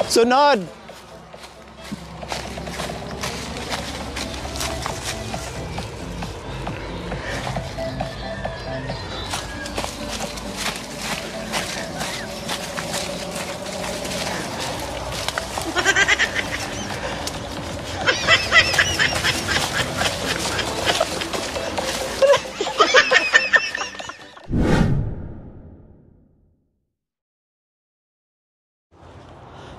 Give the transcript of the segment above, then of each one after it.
Sunod!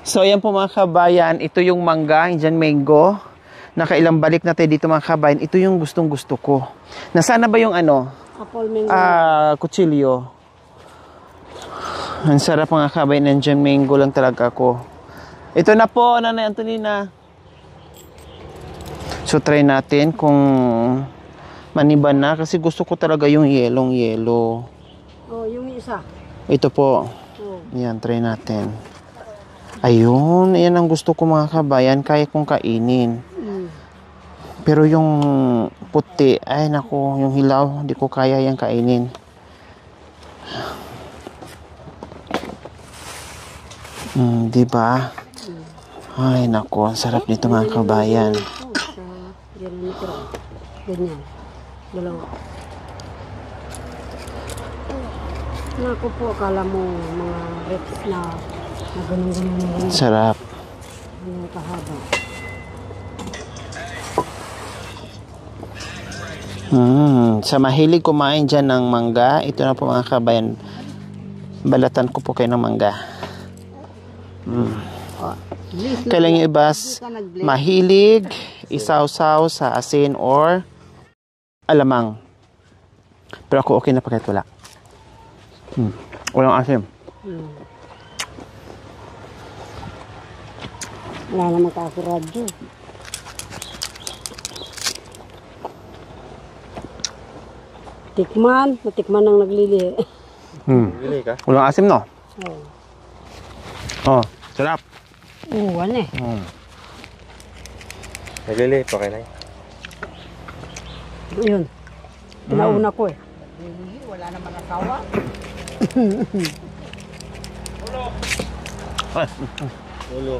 So ayan po mga kabayan, ito yung mangga, Indian mango. Nakailang balik na tayo dito mga kabayan. Ito yung gustong gusto ko. Nasaan na ba yung ano? Apple mango. Kutsilyo. Ang sarap mga kabayan, Indian mango lang talaga ako. Ito na po, Nanay Antonina. So try natin kung maniban na kasi gusto ko talaga yung yellow. Oh, yung isa. Ito po. Oh. Yan, try natin. Ayun, yan ang gusto ko mga kabayan, kaya kong kainin. Pero yung puti, ay nako, yung hilaw, hindi ko kaya yung kainin. Diba? Ay nako, ang sarap nito mga kabayan. Ganyan. Dalawa. Naku po, akala mo mga reps na ganun. Sarap. Ganyan kahaba. Sa mahilig kumain dyan ng mangga, ito na po mga kabayan. Balatan ko po kayo ng mangga. Kailan yung iba mahilig, isaw-saw sa asin or alamang. Pero ako okay na pa kahit wala. Walang asin. Wala na magkakaradyo. Natikman ang naglili. Lili ka? Walang asim, no? Oh, sarap. Ano eh. Naglili, okay na yun. Pinauna ko eh. Wala naman asawa. Ulo.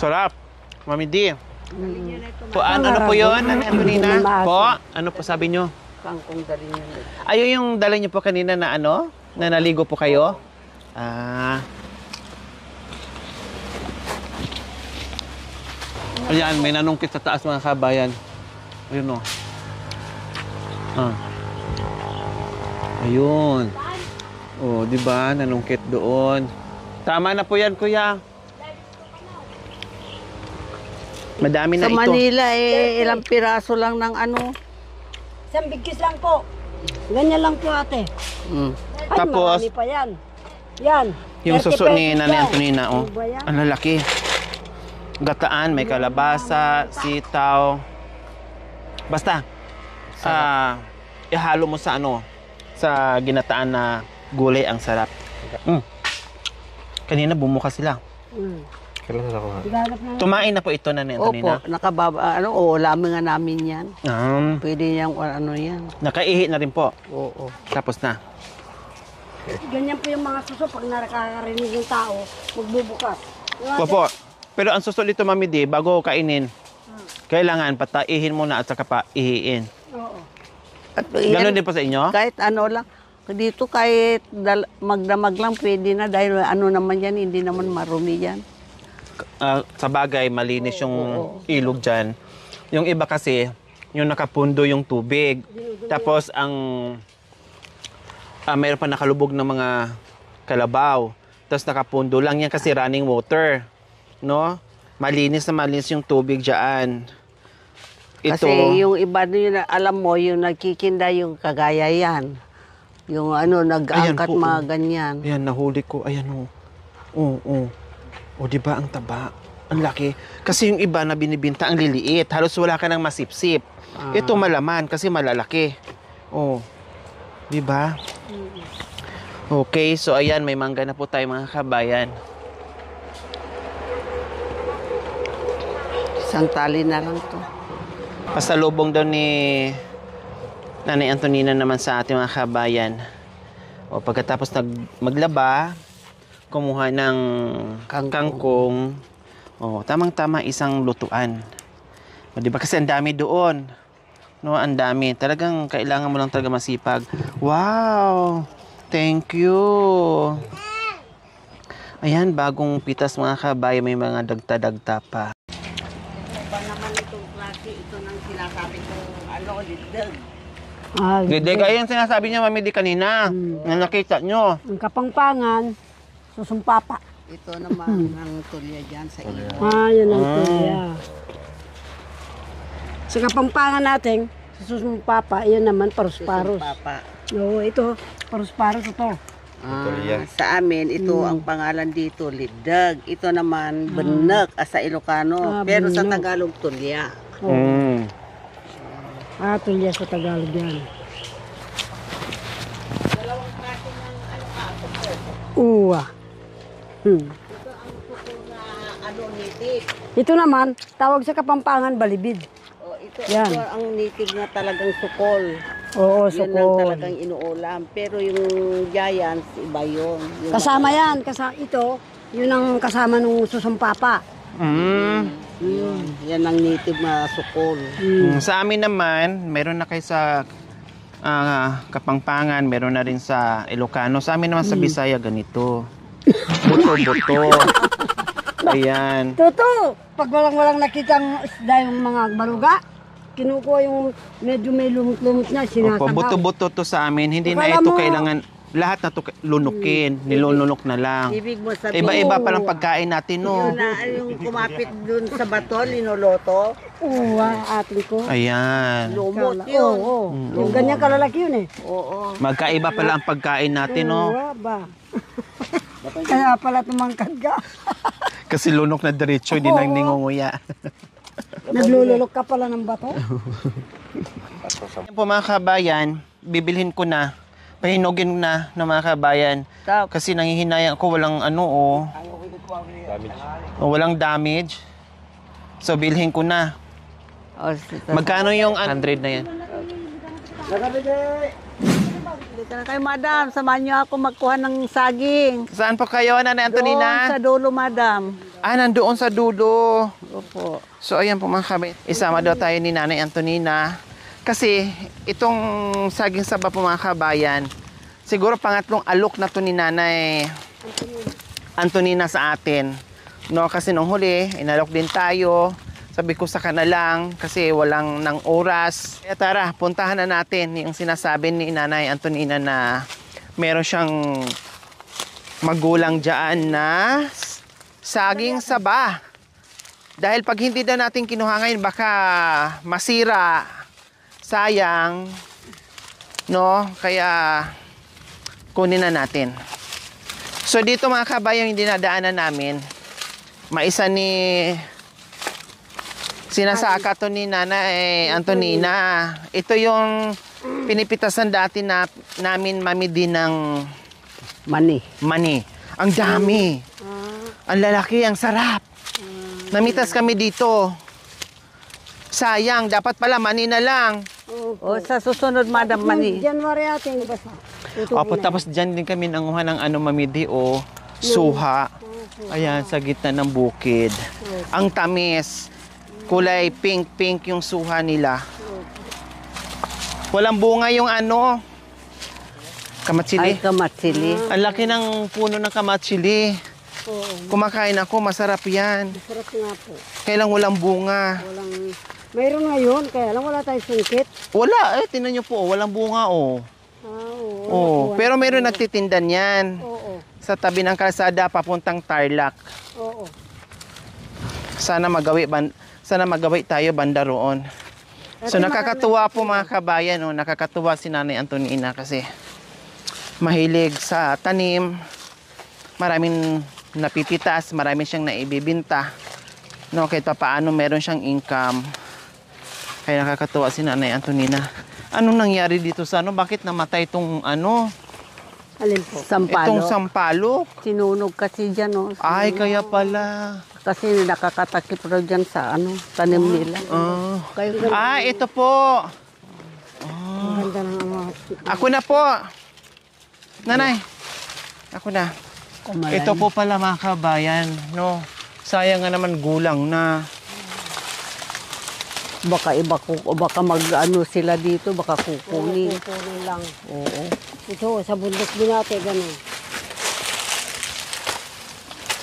Sarap. Mami D. Ano po yun, Nanay Antonina? Po? Ano po sabi nyo? Kangkong dali niyo. Ayun yung dala nyo po kanina na ano? Na naligo po kayo? Ayan, may nanungkit sa taas mga kabayan. Ayun o. Ayun. Oh, di ba? Nanungkit doon. Tama na po yan, kuya. Madami na Sa ito. Manila ilang piraso lang ng ano. Isang bigkis lang po. Ganyan lang po ate. Ay, Tapos, marami pa yan. Yan. yung 30 suso ni pesos Nanay yan. Antonina, oh. Ano ba yan? Ang lalaki. Gataan, may kalabasa, sitaw. Basta, ihalo mo sa ano, sa ginataan na gulay, ang sarap. Kanina bumuka sila. Kailan ako ha? Tumain na po ito, Nanay Antonina. Opo, nakababa, ulamin nga namin yan. Pwede niyang ano yan. Nakaihi na rin po. Oo. Tapos na. Ganyan po yung mga suso. Pag nakakarinig yung tao, magbubukas. Opo. Pero ang suso dito, Mami D, bago kainin, kailangan pataihin muna at saka pa ihiin. Oo. At Ganon din po sa inyo? kahit ano lang. Dito kahit magdamag lang pwede na dahil ano naman yan, hindi naman marumi yan. Sa bagay, malinis yung ilog dyan. Yung iba kasi, yung nakapundo yung tubig. Tapos ang mayroon pa nakalubog ng mga kalabaw. Tapos nakapundo lang yan kasi running water. No? Malinis na malinis yung tubig dyan. Ito, Kasi yung iba yun, alam mo, yung nagkikinda yung kagaya yan. Yung ano, nag-angkat po, mga ganyan. ayan, nahuli ko. Ayan o. Oo. O, diba ang taba? Ang laki. Kasi yung iba na binibinta ang liliit. Halos wala ka nang masipsip. Ito malaman kasi malalaki. O. Diba? Okay, so ayan, may mangga na po tayo mga kabayan. Isang tali na lang to. Pasalubong daw ni Nanay Antonina naman sa ating mga kabayan. O pagkatapos maglaba, kumuha ng kangkong. O tamang-tama isang lutuan. O, di ba kasi ang dami doon. No, ang dami. Talagang kailangan mo lang talaga masipag. Wow! Thank you! Ayan, bagong pitas mga kabayan, may mga dagta-dagta pa. Ba naman itong klase, ito nang sinasabi ko, ligdag. Ah, Gede, ayun sinasabi niya, Mami, di kanina. Na nakita nyo. ang kapangpangan, susumpapa. Ito naman ang tulya dyan sa iyo. Ah, yun ang tulya. Sa kapampangan natin, sa susumpapa, yun naman parus-parus. Papa. Oo, ito, parus-parus ito. Tulya. Sa amin, ito ang pangalan dito, ligdag. Ito naman, benek sa Ilocano. Ah, Pero sa benek. Tagalog, tulya. Mm. Ah, tulya sa Tagalog yan. Uwa. Ito naman, tawag sa kapampangan, balibid. Oh, ito, Yan. ito ang native na talagang sukol. Oo, Yun lang sukol. talagang inuulam. Pero yung giants, iba yun. Yung Kasama yan, ito, yun ang kasama nung susumpapa. yan ang native na sukol. Sa amin naman, meron na kayo sa Kapampangan, meron na rin sa Ilocano. Sa amin naman sa Bisaya, ganito. Buto-buto. Ayan. Toto, pag walang nakitang isda yung mga baruga, kinukuha yung medyo may lumot-lumot na, Opo, sinasagaw. buto-buto to sa amin. Hindi na Akala ito mo- kailangan, lahat na to lunukin. Nilununok na lang. Ibig mo sabihin, Iba-iba palang pagkain natin, no? yun na yung kumapit dun sa bato, linoloto, Uwa, atin ko. Ayan. lumot Oo, yun. oo. Yung ganyan kalalaki yun eh. Oo. Magkaiba pala ang pagkain natin, no? Uwa ba? Kaya pala tumangkad ka. Kasi lunok na diretso, hindi nang ningunguya. Naglululok ka pala ng bato. Ayan po mga kabayan, bibilhin ko na. Pahinugin na ng mga kabayan. Tap. Kasi nangihinayang ko walang ano oh. Damage. Walang damage. So bilhin ko na. Magkano yung 100 na yan? Dito na kayo, madam. Samahan niyo ako magkuha ng saging. Saan po kayo, Nanay Antonina? Doon sa dulo, madam. Ah, nandoon sa dulo. Opo. So ayan po mga kabayan. Isama daw tayo ni Nanay Antonina. Kasi itong saging saba po mga kabayan, siguro pangatlong alok na to ni Nanay Antonina sa atin. No, kasi nung huli, inalok din tayo. Sabi ko sa lang kasi walang nang oras. Kaya tara, puntahan na natin yung sinasabi ni Nanay Antonina na meron siyang magulang dyan na saging saba. Dahil pag hindi daw natin kinuha ngayon, baka masira. Sayang. No? Kaya kunin na natin. So dito mga kabayan, yung dinadaanan namin, maisa ni sinasaka to ni Nanay Antonina. Ito yung pinipitasan dati namin mamidi ng Mani. mani. Ang dami. Ang lalaki, ang sarap. Namitas kami dito. Sayang, dapat pala mani na lang. O sa susunod, madam, mani. January atin, basta. Opo, tapos dyan din kami nanguha ng mamidi o suha. Ayan, sa gitna ng bukid. Ang tamis. Kulay pink-pink yung suha nila. Walang bunga yung kamatsili. Ay, kamatsili. Ang laki ng puno ng kamatsili. Kumakain ako, masarap yan. Sarap nga po. Kailang walang bunga. Mayroon ngayon, kaya lang wala tayong sungkit. Wala, tinan nyo po, walang bunga, oh. Oh, pero mayroon nagtitindan yan. Oo, Sa tabi ng kalsada, papuntang Tarlac. oo. Sana magawi tayo banda roon. So nakakatuwa po mga kabayan, oh, nakakatuwa si Nanay Antonina kasi mahilig sa tanim. Maraming napipitas, maraming siyang naibibinta. No, kahit pa paano meron siyang income. Kaya nakakatuwa si Nanay Antonina. Anong nangyari dito sa Bakit namatay itong Alin po? Sampalo. Itong sampalok? Sinunog kasi dyan, o. Ay, kaya pala. Kasi nakakatakip raw dyan sa tanim nila. Ito po. Ang ganda ng ano. Ako na po. Nanay. Ako na. Kumalan. Ito po pala mga kabayan, no? Sayang nga naman gulang na. Baka baka mag-ano sila dito, baka kukunin. Kukunin lang. Oo. Ito, sa bundok din ate, ganun.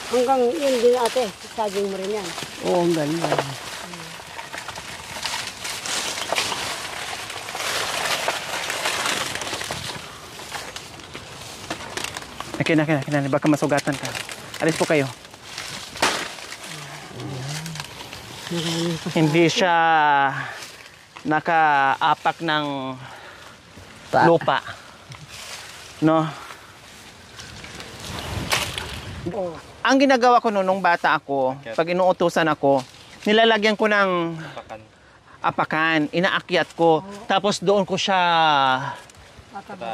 Hanggang yun din ate, saging mo rin yan. Oo, ang ganda. Akin, baka masugatan ka. Alis po kayo. Hindi siya nakaapak ng lupa. No? Oo. Ang ginagawa ko noon nung bata ako, pag inuutusan ako, nilalagyan ko ng Pakan. apakan, inaakyat ko, tapos doon ko siya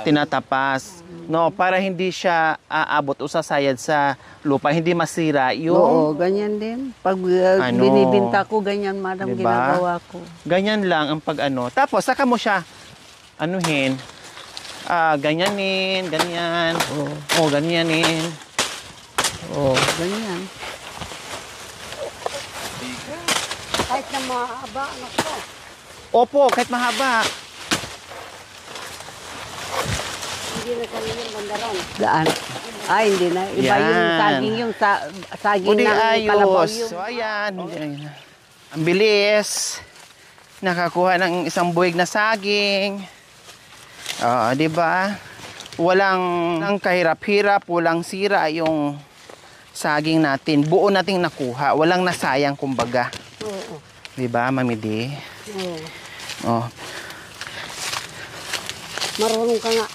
tinatapas. No, para hindi siya aabot o sasayad sa lupa, hindi masira yung Oo, ganyan din. Pag Ano? binibinta ko, ganyan madam Diba? ginagawa ko. ganyan lang ang pag-ano. Tapos saka mo siya anuhin, ganyanin, ganyan. Oo, Ganyanin. oo, ganyan. Kahit na mahaba, anak ko. Opo, kahit mahaba. Hindi na kanina yung bandaron. Daan. Ay, hindi na. Iba yung Yan. saging yung saging Udi ng kalabaw ayos. yung. So ayan. Ang bilis. Nakakuha ng isang buwig na saging. Di ba? Walang kahirap-hirap, walang sira yung saging natin. Buo nating nakuha. Walang nasayang kumbaga. Oo. Di ba, Mami D? Oo. Oh. Marunong ka nga.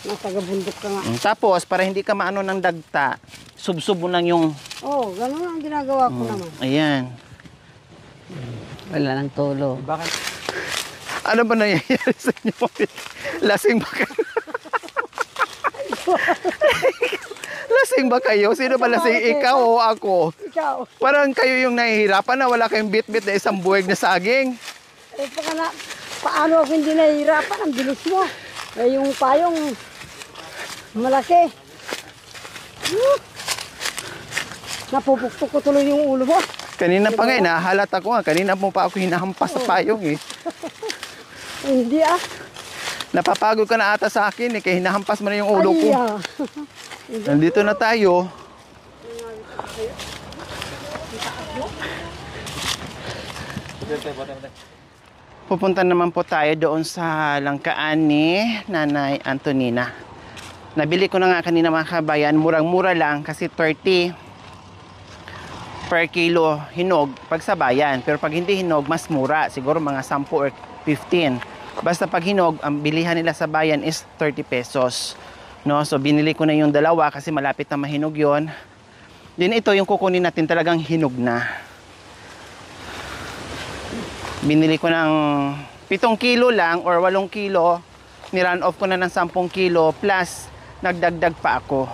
Nasa gabundok ka nga. Tapos, para hindi ka maano ng dagta, subsub mo lang yung... Oo, ganun ang ginagawa ko naman. Ayan. Wala nang tulo. Bakit? Ano ba nangyayari sa inyo? Lasing ba kayo? Lasing ba kayo? Sino ba lasing? Ikaw o ako? Ikaw. Parang kayo yung nahihirapan na wala kayong bit-bit na isang buwig na saging. Eh, paano ako hindi nahihirapan? Ang bilis mo. Eh, yung payong malaki. Napupuktok ko tuloy yung ulo mo. Kanina pa nga, nahalat ako nga. Kanina mo pa ako hinahampas sa payong eh. Hindi ah. Napapagod ka na ata sa akin eh, kaya hinahampas mo na yung ulo ko. Ay, ah. Nandito na tayo. Pupunta naman po tayo doon sa langkaan ni Nanay Antonina. Nabili ko na nga kanina mga kabayan, murang-mura lang kasi 30 per kilo hinog pag sa bayan. Pero pag hindi hinog, mas mura. Siguro mga 10 or 15. Basta pag hinog, ang bilihan nila sa bayan is 30 pesos. No? So binili ko na yung dalawa kasi malapit na mahinog yon. Then ito yung kukunin natin talagang hinog na. Binili ko ng 7 kilo lang or 8 kilo. Ni-run off ko na ng 10 kilo plus nagdagdag pa ako.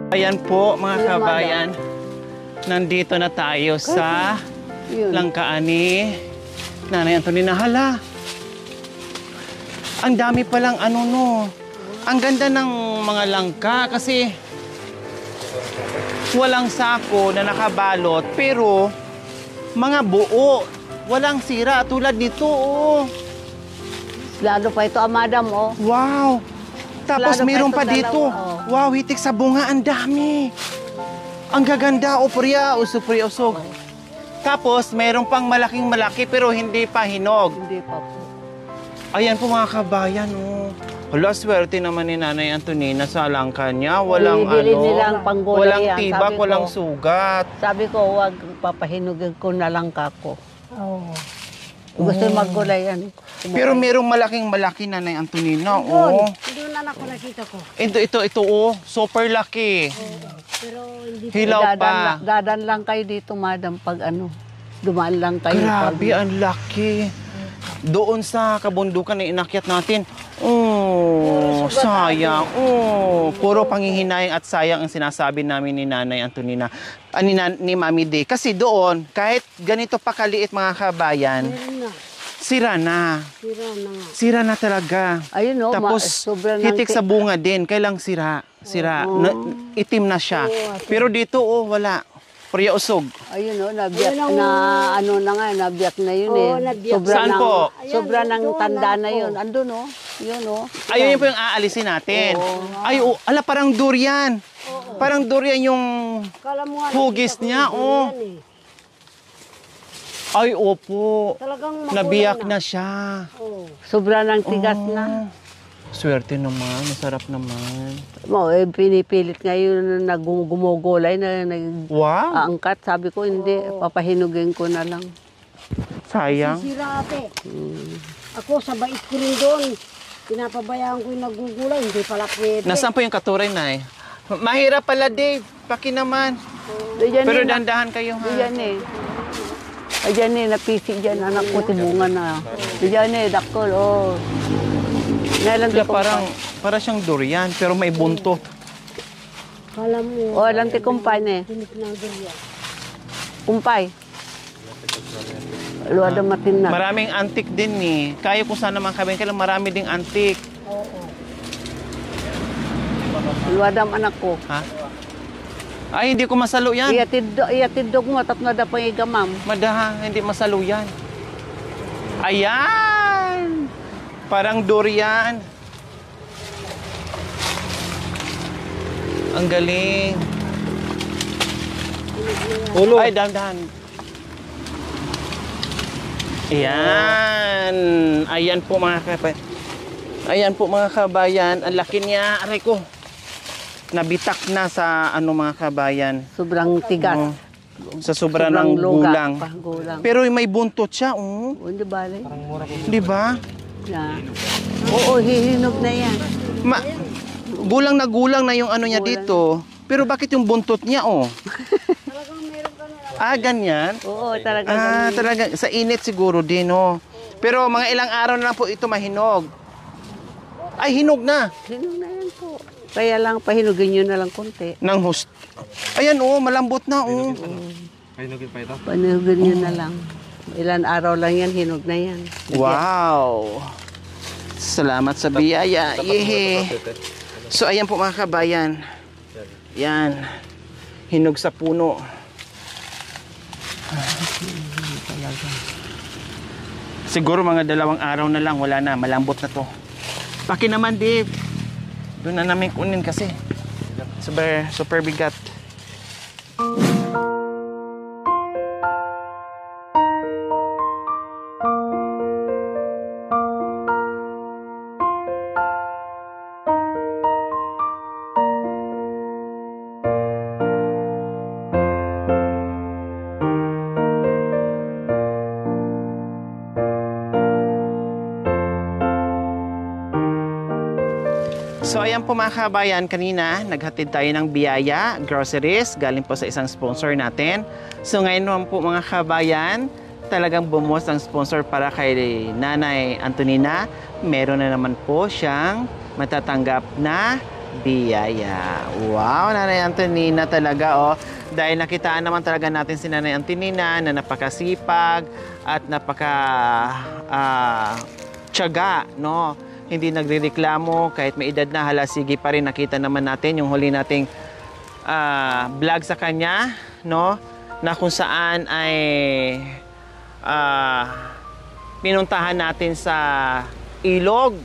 Ayan po mga kabayan, nandito na tayo sa Yun. langkaan ni Nanay Antonina. Hala, ang dami palang ano no. Ang ganda ng mga langka kasi walang sako na nakabalot pero mga buo, walang sira tulad nito oh. Lalo pa ito, madam, oh. Wow! Tapos Lalo pa meron ito, pa dito. dalawa, Wow, hitik sa bunga. Ang dami. Ang gaganda. O, Priya. Usog. Tapos, meron pang malaking malaki pero hindi pa hinog. Hindi pa po. Ayan po mga kabayan, oh. Hala, swerte naman ni Nanay Antonina sa langka niya. Walang Bili nilang panggulay walang yan. tibak, Sabi ko- walang sugat. Sabi ko, wag papahinugin ko na lang kako. Oo. Gusto maggulay yan. Pero merong malaki Nanay Antonina, Doon. oh. Doon na ako nakita ko. Ito, oh. Super laki. Pero hindi Hilaw pa. Dadan lang kayo dito, madam, pag ano. Dumaan lang kayo. Grabe, ang laki. Doon sa kabundukan na inakyat natin, oh, sayang. Oh, puro panghihinayang at sayang ang sinasabi namin ni Nanay Antonina, ni Mami Day. Kasi doon, kahit ganito pa kaliit mga kabayan, Meron na. sira na. Sira na nga. Sira na talaga. Ayun, oh, Tapos, sobrang hitik sa bunga din. Kailang sira. Sira. Itim na siya. Pero dito, oh, wala. Priya usog. Ayun, oh, nabiyak Ayun, na, ano na nga, nabiyak na yun Oo, eh. nabiyak. Saan po? Sobra Ayan, ng doon, tanda na nako. yun. Andun, oh. Yun, oh. Ayun yun po yung aalisin natin. Ay, oh, ala, parang durian. Parang durian yung... Kala mo nga, Hugis nakita ko niya, yung oh. durian Ay, opo. Talagang makulay Nabiyak na siya. Oo. Sobra ng tigas na. Swerte naman. Masarap naman. Mo, eh, pinipilit ngayon na gumugulay na Wow. nag-aangkat. Sabi ko, hindi, papahinugin ko na lang. Sayang. Sisira ate. Ako sa bait ko rin doon. Pinapabayaan ko yung nagugulay. Hindi pala pwede. Nasaan po yung katuray na eh? Mahirap pala, Dave. Paki naman. Diyan Pero eh, dandahan kayo, ha? diyan eh. Diyan eh, napisi dyan, anak ko, tibungan na. Diyan eh, dakol, oh. Nailan Kaya para siyang durian, pero may buntot. Kala mo. Oh, lanti kumpay ne. Tinik ng durian. Kumpay. Luwad ang matin na. Maraming antik din eh. Kaya kung saan naman kami, kailan marami ding antik. Oo. Luwad ang anak ko. Ha? Ay, hindi ko masalo yan. Iyatidog mo, tapno na pang igamam. Madaha, hindi masalo yan. Ayan! Parang durian. Ang galing. Ulo. Ay, dahan-dahan. Ayan. Ayan po mga kabayan. Ayan po mga kabayan. Ang laki niya. Aray ko. Nabitak na sa ano mga kabayan. Sobrang tigas. Oh, sa sobra ng gulang. Gulang. Pero may buntot siya. Oh. O, di ba? Di ba? Na. Oo, hihinog na yan. Gulang na yung ano niya dito. Pero bakit yung buntot niya, oh? Ganyan? Oo, talaga. Talaga. Sa init siguro din, oh. Pero mga ilang araw na lang po ito mahinog. Ay, hinog na. Hinog na yan po. Kaya lang, pahinugin nyo na lang konti. Nang Ayan, oh, malambot na, oh. Pahinugin pa ito. Pahinugin nyo na lang. Ilan araw lang yan, hinog na yan. Wow. Salamat sa biyaya. Yehe. So, ayan po mga kabayan. Yan. Hinog sa puno. Siguro mga 2 araw na lang, wala na. Malambot na to. Paki naman, Dave. Doon na namin kunin kasi. Super bigat. So ayan po mga kabayan, kanina naghatid tayo ng biyaya, groceries, galing po sa isang sponsor natin. So ngayon naman po mga kabayan, talagang bumuhos ang sponsor para kay Nanay Antonina. Meron na naman po siyang matatanggap na biyaya. Wow, Nanay Antonina talaga, oh. Dahil nakitaan naman talaga natin si Nanay Antonina na napakasipag at tiyaga, no? Hindi nagrereklamo, kahit may edad na, halasigi pa rin. Nakita naman natin yung huli nating vlog sa kanya, no? Na kung saan ay pinuntahan natin sa ilog.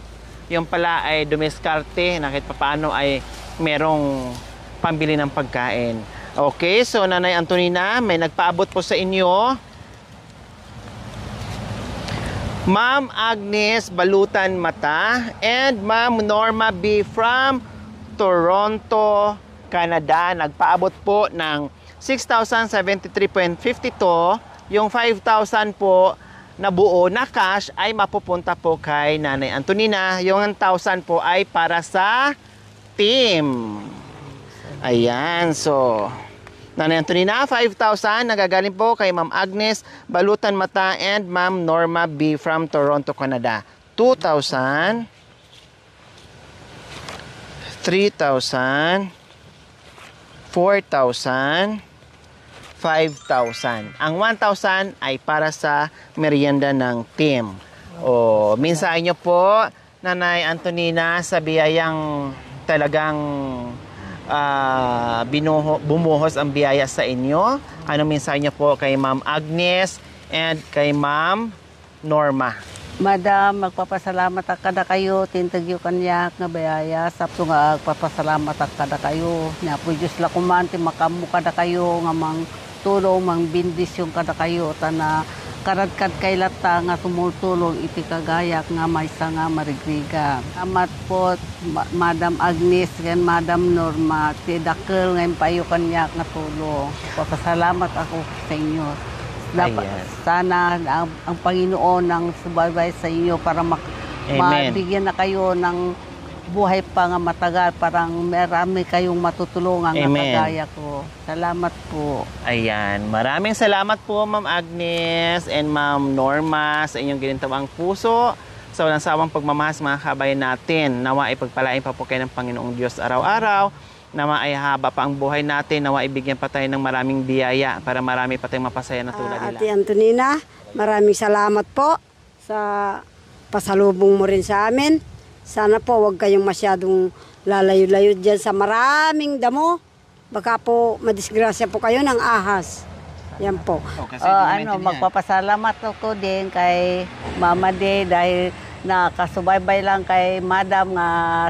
Yung pala ay dumiskarte na kahit paano ay merong pambili ng pagkain. Okay, so Nanay Antonina, may nagpaabot po sa inyo. Ma'am Agnes Balutan Mata and Ma'am Norma B. from Toronto, Canada. Nagpaabot po ng 6,073.52. Yung 5,000 po na buo na cash ay mapupunta po kay Nanay Antonina. Yung 1,000 po ay para sa team. Ayan, so Nanay Antonina, 5,000 nagagaling po kay Ma'am Agnes Balutan Mata and Ma'am Norma B. from Toronto, Canada. 2,000, 3,000, 4,000, 5,000. Ang 1,000 ay para sa merienda ng team. O, minsan nyo po, Nanay Antonina, sa biyayang talagang bumuhos ang biyaya sa inyo. Ano minsan nyo po kay Ma'am Agnes and kay Ma'am Norma? Madam, magpapasalamat ak kada kayo, tintagyo kanya nga bayaya, sapto nga agpapasalamat ak kada kayo. Nya po Diyos la kumanti makamu kada kayo, nga mang tulong, mang bindisyon kada kayo, tana karadkad kay lata nga tumutulong iti kagayak nga maysa nga marigriga. Salamat po, Madam Agnes and Madam Norma, ti dakkel nga payo kanya nga tulong. Papasalamat ako sa inyo. Dapat, sana ang Panginoon ang subaybay sa inyo para mabigyan na kayo ng buhay pa nga matagal. Parang marami kayong matutulungan nga kagaya ko. Salamat po. Ayan. Maraming salamat po, Ma'am Agnes and Ma'am Norma, sa inyong ginintawang puso. Sa walang sawang pagmamahal mga kabayan natin. Nawa ipagpalain pa po kayo ng Panginoong Diyos araw-araw. Nawa ay haba pa ang buhay natin, nawa ibigyan pa tayo ng maraming biyaya para marami pa tayong mapasaya na tulad nila. Ate Antonina, maraming salamat po sa pasalubong mo rin sa amin. Sana po huwag kayong masyadong lalayo-layo dyan sa maraming damo. Baka po madisgrasya po kayo ng ahas. Yan po. Magpapasalamat ako din kay Mama De dahil nakasubaybay lang kay Madam nga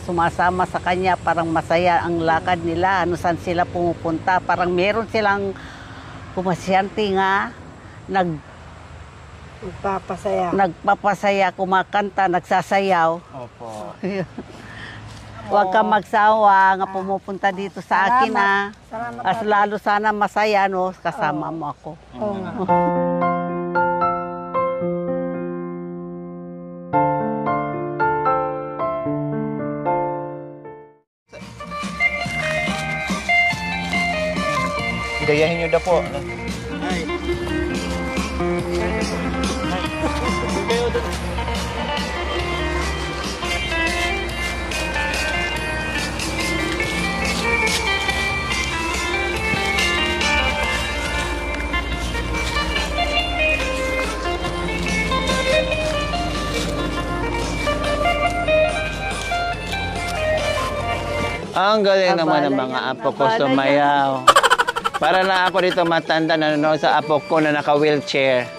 sumasama sa kanya, parang masaya ang lakad nila, ano saan sila pumupunta, parang meron silang pumasyante nga nagpapasaya, kumakanta, nagsasayaw. Opo. Huwag kang magsawa nga pumupunta dito sa akin na as lalo sana masaya no, kasama mo ako. Gayahin nyo na po. Ang galing naman ng mga apo ko sumayaw. Para na ako dito matanda na nanonood sa apo ko na naka-wheelchair.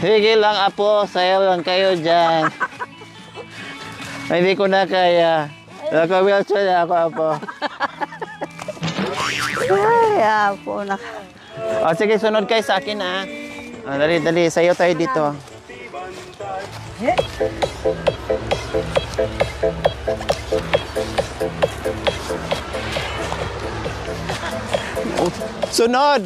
Sige lang apo, sayaw lang kayo dyan. Hindi ko na kaya. Naka-wheelchair na ako apo. Ay, apo na. O sige, sunod kayo sa akin ha. Dali, dali, sayaw tayo dito. Sunod!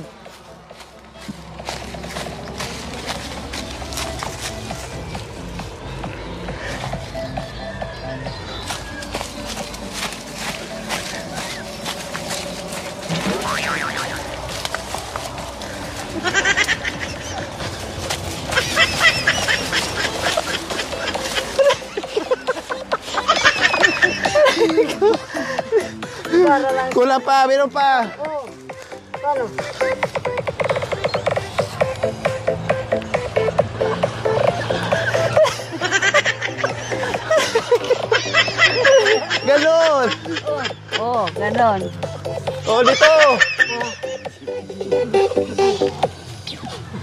Kulang pa, meron pa. Oh, paano? Ganon. Oh, ganon. Oh, dito.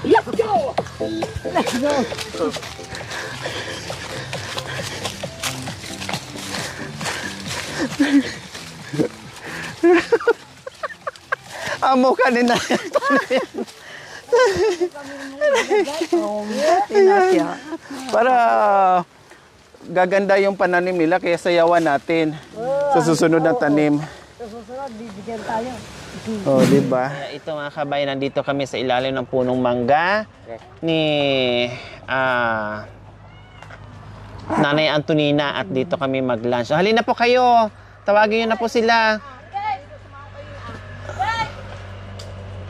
Let's go! Let's go! Amo ka ni na. Tinasya. Para gaganda yung pananim nila kaya sayawan natin sa susunod na tanim. Sa susunod, bibigyan tayo. Oh, di ba? Ito mga kabayan, nandito kami sa ilalim ng punong mangga ni Nanay Antonina at dito kami mag-lunch. Halina po kayo. Tawagin niyo na po sila.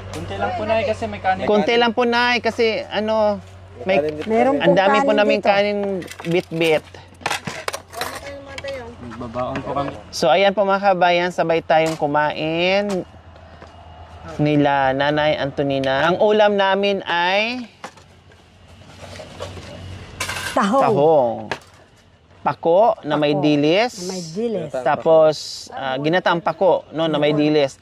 Kunti lang po na kasi may kanin. Konti lang po na kasi ano, may Meron ang pong dami po kanin namin dito. kanin bit-bit. Babaon po kami. So ayan po mga kabayan, sabay tayong kumain nila Nanay Antonina. Ang ulam namin ay Tahong. tahong. Pako na may Pako dilis. na may dilis. Tapos ginataang pako no na may dilis.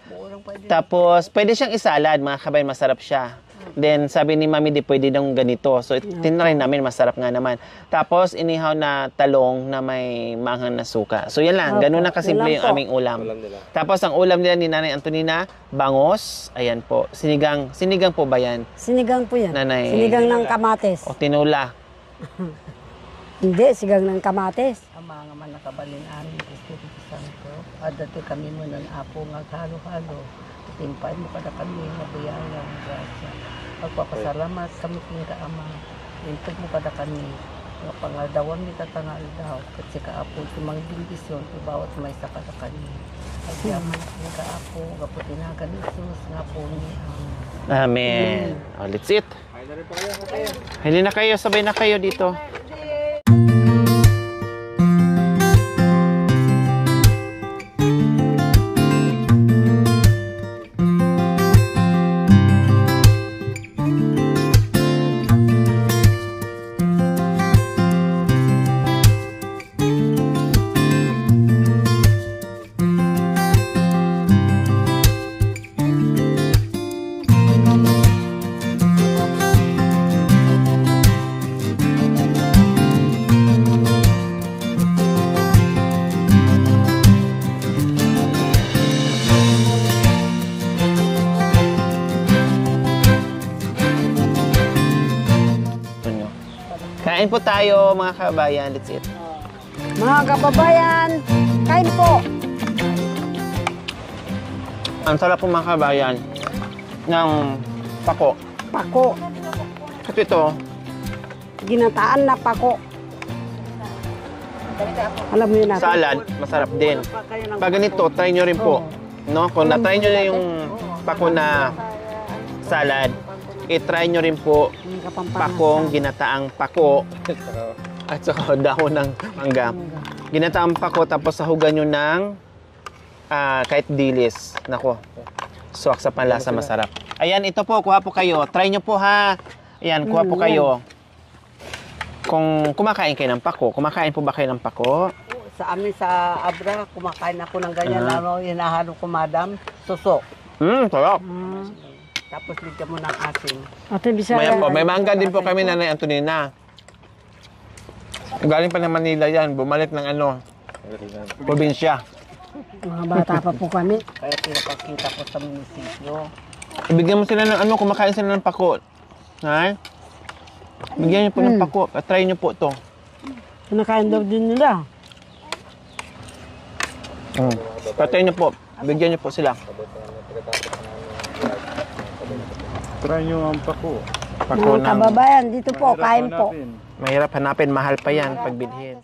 Tapos pwede siyang isalad mga kabayan, masarap siya. Then sabi ni Mami di pwede daw ganito. So tinry namin, masarap nga naman. Tapos inihaw na talong na may manghang na suka. So yan lang, Opo, ganun na kasimple yun lang yung po. aming ulam. Ulam nila. Tapos ang ulam nila ni Nanay Antonina, bangos. Ayan po, sinigang po ba yan? Sinigang po yan. Nanay. Sinigang ng kamates. O tinula. Hindi, sigang ng kamates. Ang mga man nakabalin amin, Espiritu Santo, adati kami mo ng apo nga halo-halo. Timpay mo kada kami, mabiyaya, grasya. Pagpapasalamat kami pinga Ama. Intog mo kada kami. Nga pangadawan ni tatangal daw. Kasi kaapo, tumang bindisyon, ibawat may sa kada kami. Agyaman pinga Apo, gaputinagan Isus, nga po ni Amen. Oh, let's eat. Halina kayo, sabay na kayo dito. Kain po tayo mga kabayan. Let's eat. Mga kababayan, kain po. Ang sarap po mga kabayan ng pako. Pako. At ito, Ginataan na pako. Alam mo yun natin. salad, masarap din. Pag ganito, try nyo rin po. No? Kung na-try nyo na yung pako na salad, i-try nyo rin po Yung kapampangan. pakong ginataang pako at saka dahon ng mangga. Ginataang pako tapos sahugan nyo ng kahit dilis. Nako, suwak sa panlasa, masarap. Ayan, ito po, kuha po kayo. Try nyo po ha. Ayan, kuha po kayo. Kung kumakain kayo ng pako, kumakain po ba kayo ng pako? Sa amin sa Abra, kumakain ako ng ganyan, lalo hinahalo ko, madam, suso. Sarap. Tapos ligyan mo ng asin. Ate Bisaya. Maya po, may mangga din po kami, Nanay Antonina. Galing pa ng Manila yan, bumalik ng probinsya. Mga bata pa po kami. Kaya pinapakita ko sa munisipyo. Ibigyan mo sila ng kumakain sila ng pako. Ha? Bigyan niyo po ng pako. Try niyo po to. Kinakain daw din nila. Patay niyo po. Bigyan niyo po sila. Try nyo ang pako. Pako Mga ng kababayan, dito po, kain po. mahirap hanapin. Mahal pa yan pag bilhin.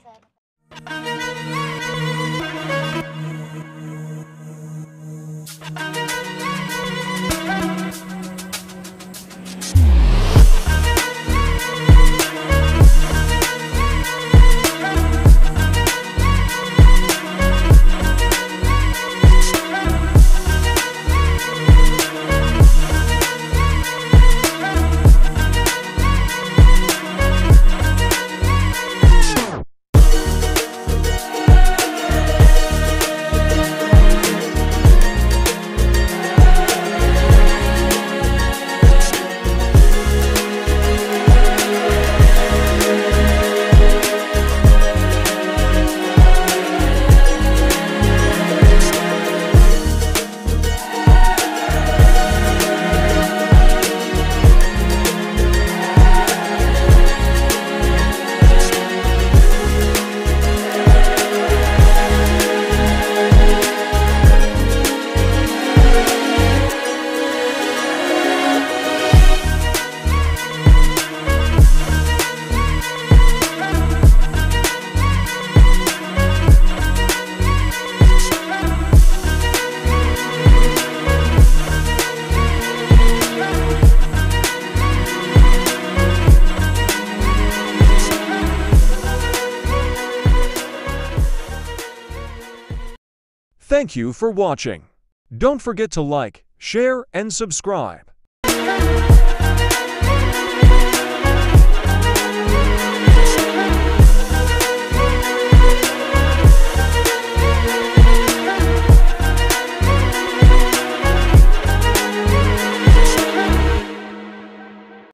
Thank you for watching. Don't forget to like, share, and subscribe.